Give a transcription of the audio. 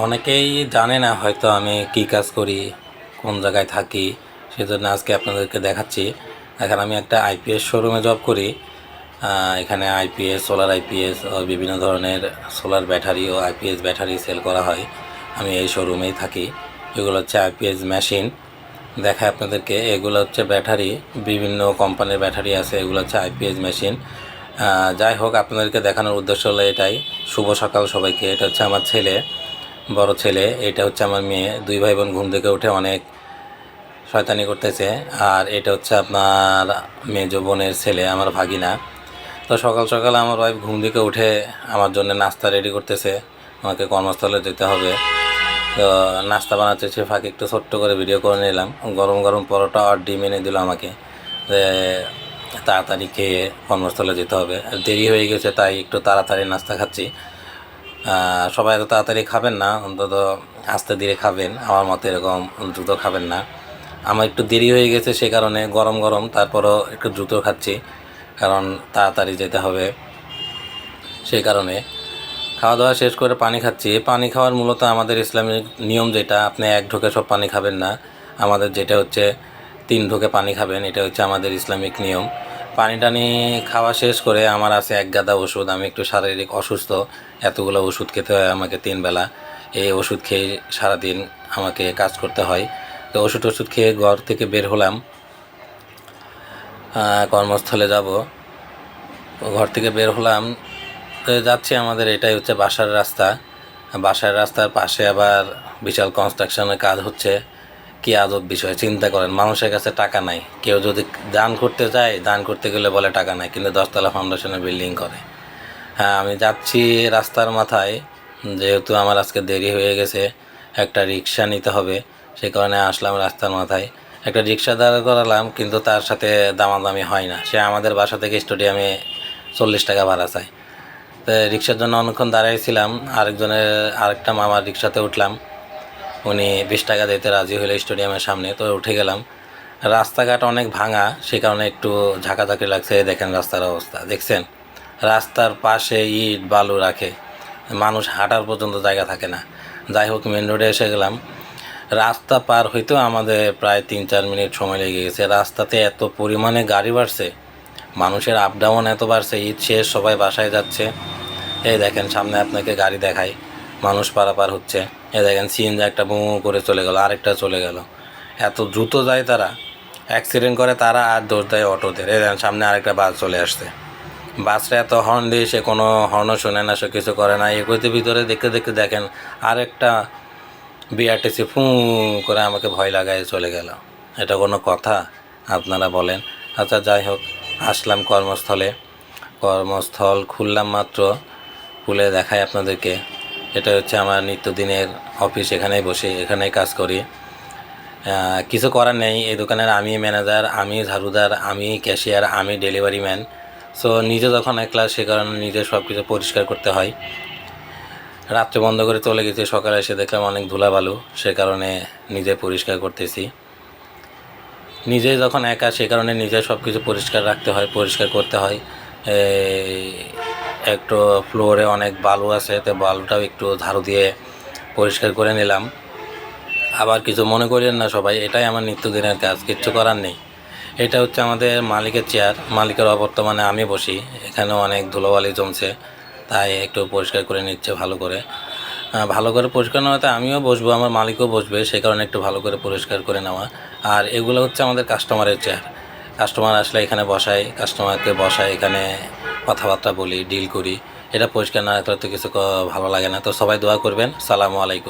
অনেকেই জানে না হয়তো আমি কী কাজ করি, কোন জায়গায় থাকি। সেজন্য আজকে আপনাদেরকে দেখাচ্ছি। এখন আমি একটা আইপিএস শোরুমে জব করি। এখানে আইপিএস, সোলার আইপিএস ও বিভিন্ন ধরনের সোলার ব্যাটারি ও আইপিএস ব্যাটারি সেল করা হয়। আমি এই শোরুমেই থাকি। এগুলো হচ্ছে আইপিএস মেশিন। দেখায় আপনাদেরকে, এগুলো হচ্ছে ব্যাটারি, বিভিন্ন কোম্পানির ব্যাটারি আছে। এগুলো হচ্ছে আইপিএস মেশিন। যাই হোক, আপনাদেরকে দেখানোর উদ্দেশ্য হলো এটাই। শুভ সকাল সবাইকে। এটা হচ্ছে আমার ছেলে, বড় ছেলে। এটা হচ্ছে আমার মেয়ে। দুই ভাই বোন ঘুম থেকে উঠে অনেক শয়তানি করতেছে। আর এটা হচ্ছে আপনার মেজো বোনের ছেলে, আমার ভাগিনা। তো সকাল সকাল আমার ওয়াইফ ঘুম থেকে উঠে আমার জন্য নাস্তা রেডি করতেছে। আমাকে কর্মস্থলে যেতে হবে, তো নাস্তা বানাচ্ছে। সে ফাঁকে একটু ছোট্ট করে ভিডিও করে নিলাম। গরম গরম পরোটা আর ডিম এনে দিল আমাকে, তাড়াতাড়ি খেয়ে কর্মস্থলে যেতে হবে। দেরি হয়ে গেছে, তাই একটু তাড়াতাড়ি নাস্তা খাচ্ছি। সবাই এত তাড়াতাড়ি খাবেন না, অন্তত আস্তে ধীরে খাবেন। আমার মতো এরকম দ্রুত খাবেন না। আমার একটু দেরি হয়ে গেছে, সে কারণে গরম গরম তারপরও একটু দ্রুত খাচ্ছি, কারণ তাড়াতাড়ি যেতে হবে। সেই কারণে খাওয়া দাওয়া শেষ করে পানি খাচ্ছি। পানি খাওয়ার মূলত আমাদের ইসলামিক নিয়ম যেটা, আপনি এক ঢোকে সব পানি খাবেন না। আমাদের যেটা হচ্ছে 3 ঢোকে পানি খাবেন, এটা হচ্ছে আমাদের ইসলামিক নিয়ম। পানি টানি খাওয়া শেষ করে আমার আছে এক গাদা ওষুধ। আমি একটু শারীরিক অসুস্থ, এতগুলো ওষুধ খেতে হয় আমাকে 3 বেলা। এই ওষুধ খেয়ে সারাদিন আমাকে কাজ করতে হয়। তো ওষুধ খেয়ে ঘর থেকে বের হলাম, কর্মস্থলে যাব। ঘর থেকে বের হলাম, তো যাচ্ছি। আমাদের এটাই হচ্ছে বাসার রাস্তা। বাসার রাস্তার পাশে আবার বিশাল কনস্ট্রাকশনের কাজ হচ্ছে। কী আজব বিষয়, চিন্তা করেন। মানুষের কাছে টাকা নাই, কেউ যদি দান করতে যায়, দান করতে গেলে বলে টাকা নাই, কিন্তু 10 তলা ফাউন্ডেশনের বিল্ডিং করে। হ্যাঁ, আমি যাচ্ছি রাস্তার মাথায়। যেহেতু আমার আজকে দেরি হয়ে গেছে, একটা রিক্সা নিতে হবে, সেই কারণে আসলাম রাস্তার মাথায়। একটা রিক্সা দাঁড় করালাম, কিন্তু তার সাথে দামাদামি হয় না। সে আমাদের বাসা থেকে স্টেডিয়ামে 40 টাকা ভাড়া চায়। তো রিক্সার জন্য অনেকক্ষণ দাঁড়াইছিলাম। আরেকটা মামার রিক্সাতে উঠলাম। উনি 20 টাকা দিতে রাজি হলো স্টেডিয়ামের সামনে, তো উঠে গেলাম। রাস্তাঘাট অনেক ভাঙা, সে কারণে একটু ঝাঁকাঝাঁকি লাগছে। দেখেন রাস্তার অবস্থা, দেখছেন? রাস্তার পাশে ইট বালু রাখে, মানুষ হাঁটার পর্যন্ত জায়গা থাকে না। যাই হোক, মেন রোডে এসে গেলাম। রাস্তা পার হইতেও আমাদের প্রায় 3-4 মিনিট সময় লেগে গেছে। রাস্তাতে এত পরিমাণে গাড়ি বাড়ছে, মানুষের আপ ডাউন এত বাড়ছে। ঈদ শেষ, সবাই বাসায় যাচ্ছে। এই দেখেন সামনে আপনাকে গাড়ি দেখাই, মানুষ পারাপার হচ্ছে। এই দেখেন সিএনজি একটা বু করে চলে গেল, আরেকটা চলে গেল। এত দ্রুত যায় তারা, অ্যাক্সিডেন্ট করে তারা, আর দোষ দেয় অটোদের। এই দেখেন সামনে আরেকটা বাস চলে আসছে। বাসটা এত হর্ন দিয়ে, সে কোনো হর্নও শোনে না, সে কিছু করে না। এগুলোতে ভিতরে দেখতে দেখতে দেখেন আরেকটা বিআরটিসি ফু করে আমাকে ভয় লাগায় চলে গেল। এটা কোনো কথা আপনারা বলেন? আচ্ছা, যাই হোক, আসলাম কর্মস্থলে। কর্মস্থল খুললাম মাত্র, খুলে দেখাই আপনাদেরকে। এটা হচ্ছে আমার নিত্যদিনের অফিস। এখানেই বসে, এখানেই কাজ করি। কিছু করার নেই, এই দোকানের আমি ম্যানেজার, আমি ঝাড়ুদার, আমি ক্যাশিয়ার, আমি ডেলিভারি ম্যান। সো নিজে যখন একলা, সে কারণে নিজে সব কিছু পরিষ্কার করতে হয়। রাত্রে বন্ধ করে চলে গেছি, সকালে এসে দেখলাম অনেক ধুলাবালু, সে কারণে নিজে পরিষ্কার করতেছি। নিজে যখন একা, সে কারণে নিজে সব কিছু পরিষ্কার রাখতে হয়, পরিষ্কার করতে হয়। একটু ফ্লোরে অনেক বালু আছে, তো বালুটাও একটু ঝাড়ু দিয়ে পরিষ্কার করে নিলাম। আবার কিছু মনে করেন না সবাই, এটাই আমার নিত্যদিনের কাজ, কিচ্ছু করার নেই। এটা হচ্ছে আমাদের মালিকের চেয়ার। মালিকের অবর্তমানে আমি বসি। এখানেও অনেক ধুলোবালি জমছে, তাই একটু পরিষ্কার করে নিচ্ছে ভালো করে। ভালো করে পরিষ্কার না হতে আমিও বসবো, আমার মালিকও বসবে, সেই কারণে একটু ভালো করে পরিষ্কার করে নেওয়া। আর এগুলো হচ্ছে আমাদের কাস্টমারের চেয়ার। কাস্টমার আসলে এখানে বসাই, কাস্টমারকে বসাই, এখানে কথাবার্তা বলি, ডিল করি। এটা পরিষ্কার না রাখলে তো কিছু ভালো লাগে না। তো সবাই দোয়া করবেন। সালামু আলাইকুম।